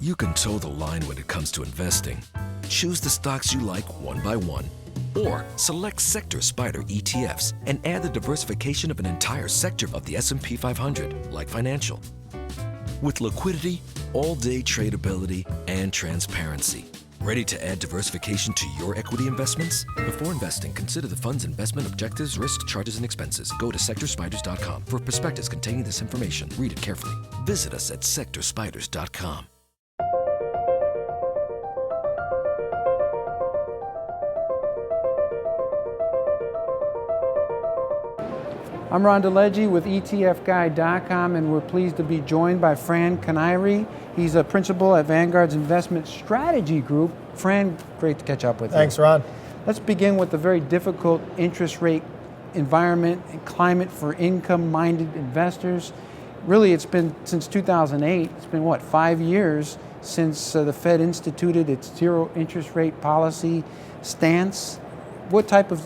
You can toe the line when it comes to investing. Choose the stocks you like one by one. Or select Sector SPDR ETFs and add the diversification of an entire sector of the S&P 500, like financial. With liquidity, all-day tradability, and transparency. Ready to add diversification to your equity investments? Before investing, consider the fund's investment objectives, risks, charges, and expenses. Go to sectorspiders.com for prospectus containing this information. Read it carefully. Visit us at sectorspiders.com. I'm Ron DeLegge with ETFguide.com, and we're pleased to be joined by Fran Kinniry. He's a principal at Vanguard's Investment Strategy Group. Fran, great to catch up with you. Thanks, Ron. Let's begin with the very difficult interest rate environment and climate for income-minded investors. Really, it's been since 2008. It's been, what, 5 years since the Fed instituted its zero interest rate policy stance. What type of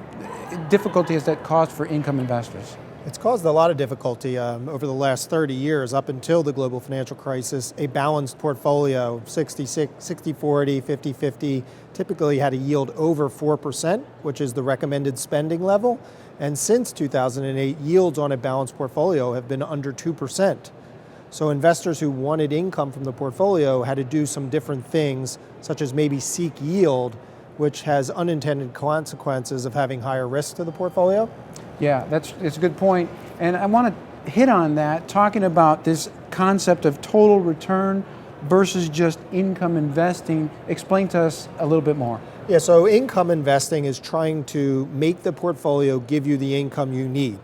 difficulty has that caused for income investors? It's caused a lot of difficulty over the last 30 years, up until the global financial crisis. A balanced portfolio, 60-40, 50-50, typically had a yield over 4%, which is the recommended spending level. And since 2008, yields on a balanced portfolio have been under 2%. So investors who wanted income from the portfolio had to do some different things, such as maybe seek yield, which has unintended consequences of having higher risk to the portfolio. Yeah, it's a good point. And I want to hit on that, talking about this concept of total return versus just income investing. Explain to us a little bit more. Yeah, so income investing is trying to make the portfolio give you the income you need.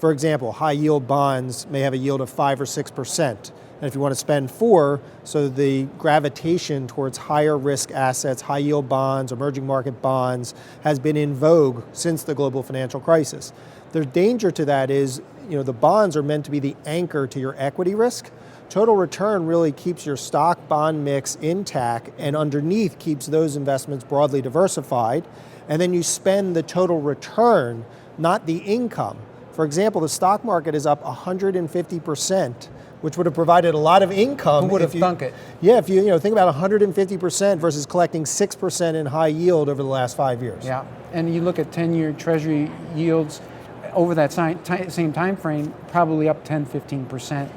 For example, high yield bonds may have a yield of 5 or 6%. And if you want to spend 4, so the gravitation towards higher risk assets, high yield bonds, emerging market bonds, has been in vogue since the global financial crisis. The danger to that is, the bonds are meant to be the anchor to your equity risk. Total return really keeps your stock bond mix intact, and underneath keeps those investments broadly diversified. And then you spend the total return, not the income. For example, the stock market is up 150%. Which would have provided a lot of income. Who would have thunk it? Yeah, if you think about 150% versus collecting 6% in high yield over the last 5 years. Yeah, and you look at 10-year Treasury yields over that same time frame, probably up 10-15%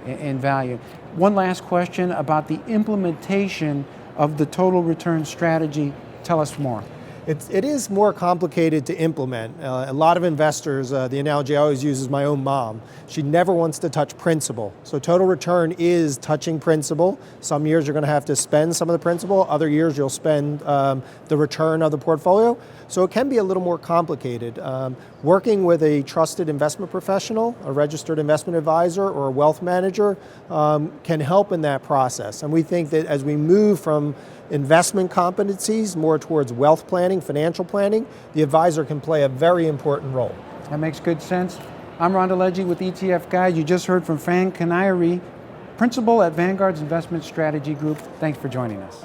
in value. One last question about the implementation of the total return strategy. Tell us more. It is more complicated to implement. A lot of investors, the analogy I always use is my own mom. She never wants to touch principal. So total return is touching principal. Some years you're going to have to spend some of the principal. Other years you'll spend the return of the portfolio. So it can be a little more complicated. Working with a trusted investment professional, a registered investment advisor, or a wealth manager can help in that process. And we think that as we move from investment competencies more towards wealth planning, financial planning, the advisor can play a very important role. That makes good sense. I'm Ron DeLegge with ETF Guide. You just heard from Fran Kinniry, principal at Vanguard's Investment Strategy Group. Thanks for joining us.